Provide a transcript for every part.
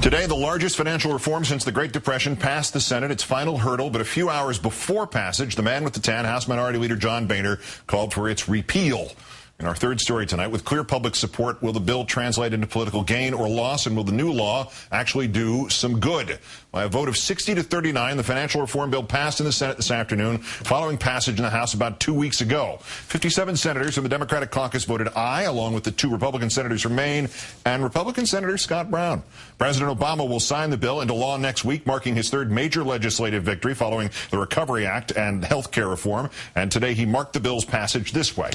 Today, the largest financial reform since the Great Depression passed the Senate, its final hurdle, but a few hours before passage, the man with the tan, House Minority Leader John Boehner, called for its repeal. In our third story tonight, with clear public support, will the bill translate into political gain or loss, and will the new law actually do some good? By a vote of 60 to 39, the financial reform bill passed in the Senate this afternoon, following passage in the House about 2 weeks ago. 57 senators from the Democratic caucus voted aye, along with the 2 Republican senators from Maine and Republican Senator Scott Brown. President Obama will sign the bill into law next week, marking his third major legislative victory following the Recovery Act and health care reform. And today he marked the bill's passage this way.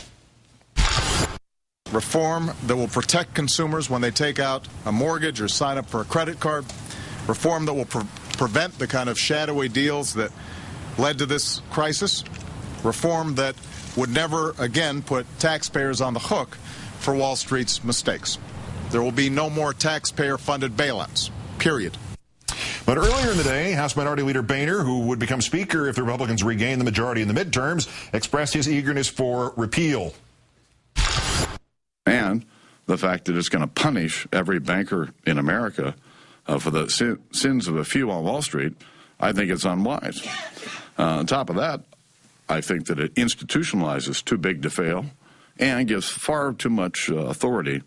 Reform that will protect consumers when they take out a mortgage or sign up for a credit card. Reform that will prevent the kind of shadowy deals that led to this crisis. Reform that would never again put taxpayers on the hook for Wall Street's mistakes. There will be no more taxpayer-funded bailouts, period. But earlier in the day, House Minority Leader Boehner, who would become Speaker if the Republicans regain the majority in the midterms, expressed his eagerness for repeal. And the fact that it's going to punish every banker in America for the sins of a few on Wall Street, I think it's unwise. On top of that, I think that it institutionalizes too big to fail and gives far too much authority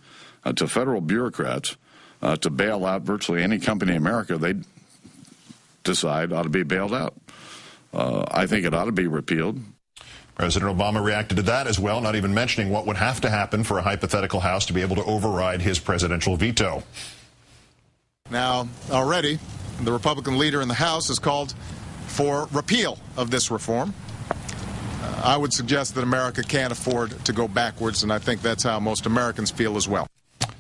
to federal bureaucrats to bail out virtually any company in America they decide ought to be bailed out. I think it ought to be repealed. President Obama reacted to that as well, not even mentioning what would have to happen for a hypothetical House to be able to override his presidential veto. Now, already, the Republican leader in the House has called for repeal of this reform. I would suggest that America can't afford to go backwards, and I think that's how most Americans feel as well.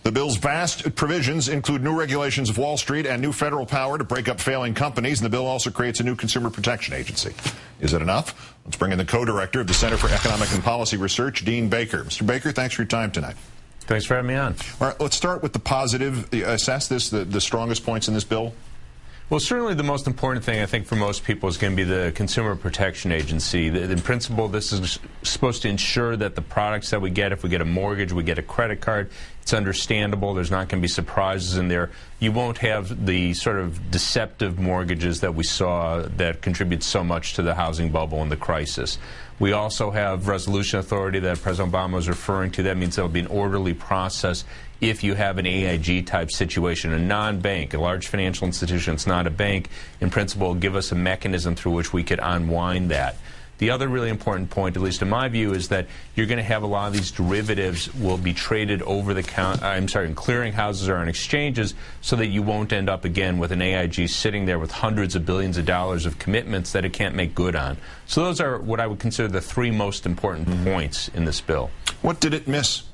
The bill's vast provisions include new regulations of Wall Street and new federal power to break up failing companies, and the bill also creates a new consumer protection agency. Is it enough? Let's bring in the co-director of the Center for Economic and Policy Research, Dean Baker. Mr. Baker, thanks for your time tonight. Thanks for having me on. All right, let's start with the positive. Assess the strongest points in this bill. Well, certainly the most important thing, I think, for most people is going to be the Consumer Protection Agency. In principle, this is supposed to ensure that the products that we get, if we get a mortgage, we get a credit card, it's understandable. There's not going to be surprises in there. You won't have the sort of deceptive mortgages that we saw that contribute so much to the housing bubble and the crisis. We also have resolution authority that President Obama was referring to. That means there will be an orderly process if you have an AIG-type situation, a non-bank, a large financial institution, it's not a bank, in principle, will give us a mechanism through which we could unwind that. The other really important point, at least in my view, is that you're going to have a lot of these derivatives will be traded over the counter, in clearinghouses or on exchanges, so that you won't end up again with an AIG sitting there with hundreds of billions of dollars of commitments that it can't make good on. So those are what I would consider the 3 most important points in this bill. What did it miss?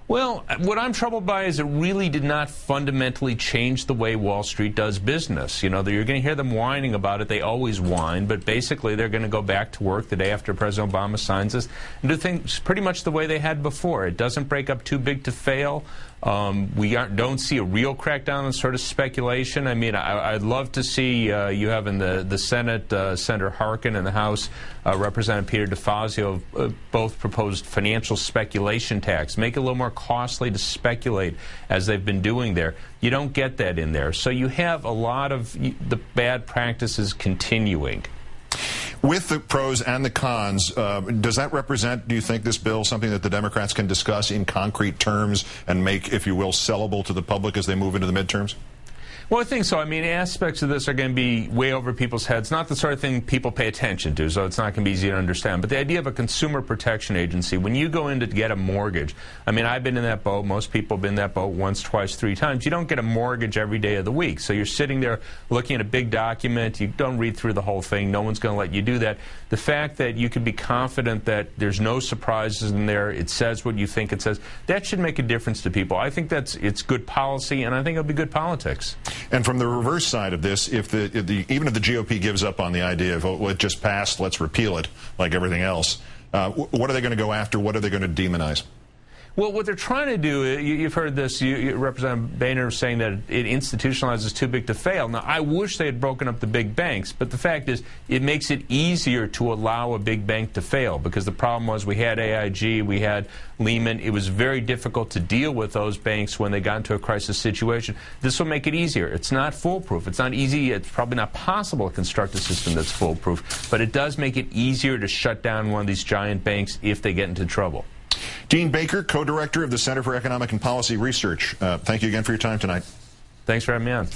Well, what I'm troubled by is it really did not fundamentally change the way Wall Street does business. You know, you're going to hear them whining about it. They always whine, but basically they're going to go back to work the day after President Obama signs this and do things pretty much the way they had before. It doesn't break up too big to fail. We don't see a real crackdown on sort of speculation. I mean, I'd love to see you have in the Senate, Senator Harkin, and the House, Representative Peter DeFazio, both proposed financial speculation tax. Make it a little more costly to speculate, as they've been doing there. You don't get that in there. So you have a lot of the bad practices continuing. With the pros and the cons, does that represent, do you think, this bill something that the Democrats can discuss in concrete terms and make, if you will, sellable to the public as they move into the midterms? Well, I think so. I mean, aspects of this are going to be way over people's heads. Not the sort of thing people pay attention to, so it's not going to be easy to understand. But the idea of a consumer protection agency, when you go in to get a mortgage, I mean, I've been in that boat. Most people have been in that boat once, twice, 3 times. You don't get a mortgage every day of the week. So you're sitting there looking at a big document. You don't read through the whole thing. No one's going to let you do that. The fact that you can be confident that there's no surprises in there, it says what you think it says, that should make a difference to people. I think it's good policy, and I think it'll be good politics. And from the reverse side of this, even if the GOP gives up on the idea of, oh, well, it just passed, let's repeal it, like everything else, what are they going to go after? What are they going to demonize? Well, what they're trying to do, you've heard this, Representative Boehner saying that it institutionalizes too big to fail. Now, I wish they had broken up the big banks, but the fact is it makes it easier to allow a big bank to fail, because the problem was we had AIG, we had Lehman. It was very difficult to deal with those banks when they got into a crisis situation. This will make it easier. It's not foolproof. It's not easy. It's probably not possible to construct a system that's foolproof, but it does make it easier to shut down one of these giant banks if they get into trouble. Dean Baker, co-director of the Center for Economic and Policy Research. Thank you again for your time tonight. Thanks for having me on.